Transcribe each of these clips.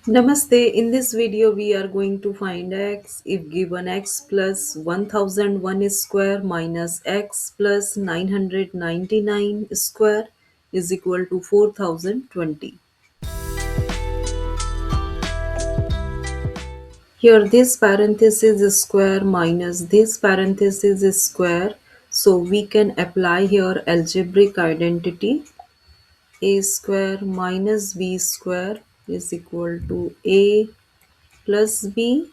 Namaste. In this video, we are going to find x if given x plus 1001 square minus x plus 999 square is equal to 4020. Here, this parenthesis is square minus this parenthesis is square. So, we can apply here algebraic identity. A square minus b square is equal to a plus b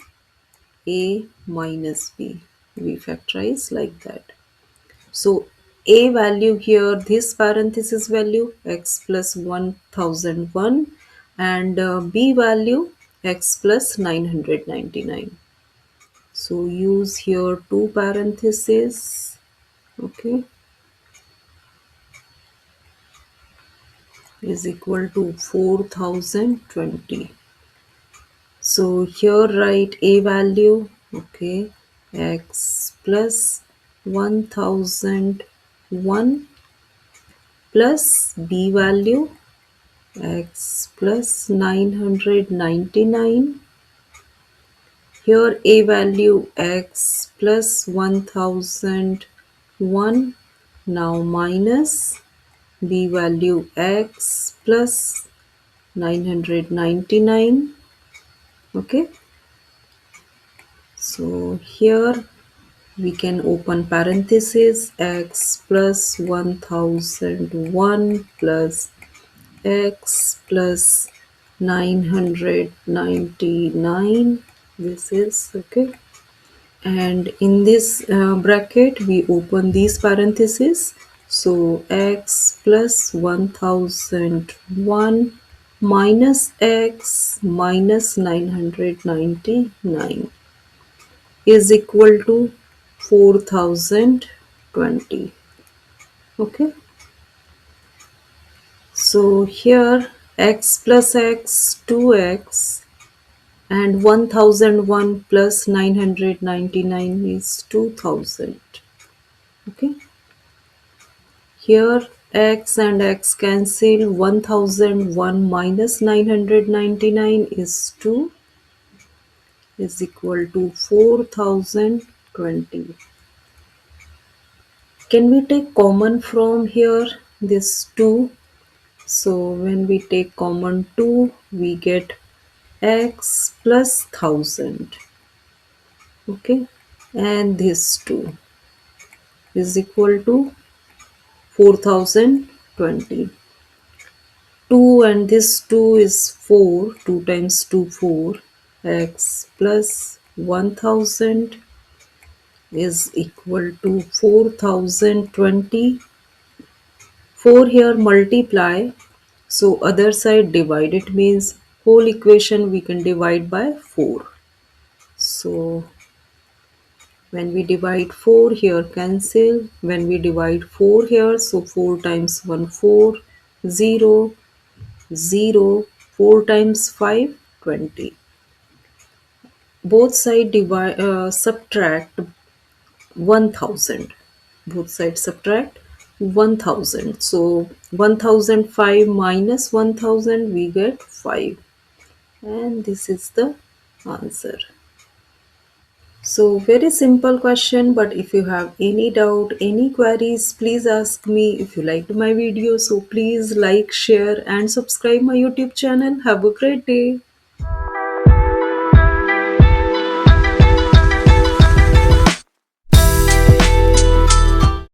a minus b. We factorize like that. So a value here, this parenthesis value x plus 1001 and b value x plus 999. So use here two parentheses. Okay, is equal to 4020. So here write a value, okay, x plus 1001 plus b value x plus 999. Here a value x plus 1001 now minus b value x plus 999. Okay, so here we can open parenthesis x plus 1001 plus x plus 999. This is okay, and in this bracket we open these parentheses. So x plus 1001 minus x minus 999 is equal to 4020. Okay, so here x plus x 2x and 1001 plus 999 is 2000. Okay, here x and x cancel. 1001 minus 999 is 2 is equal to 4020. Can we take common from here this 2? So when we take common 2, we get x plus 1000. Okay, and this 2 is equal to 4020. 2 and this 2 is 4. 2 times 2 4. X plus 1000 is equal to 4020. 4 here multiply, so other side divide. It means whole equation we can divide by 4. So when we divide 4 here cancel. When we divide 4 here, so 4 times 1 4, 0, 0, 4 times 5 20. Both side divide subtract 1000. Both sides subtract 1000. So 1005 minus 1000 we get 5, and this is the answer. So very simple question, but if you have any doubt, any queries, please ask me. If you liked my video, so please like, share and subscribe my YouTube channel. Have a great day.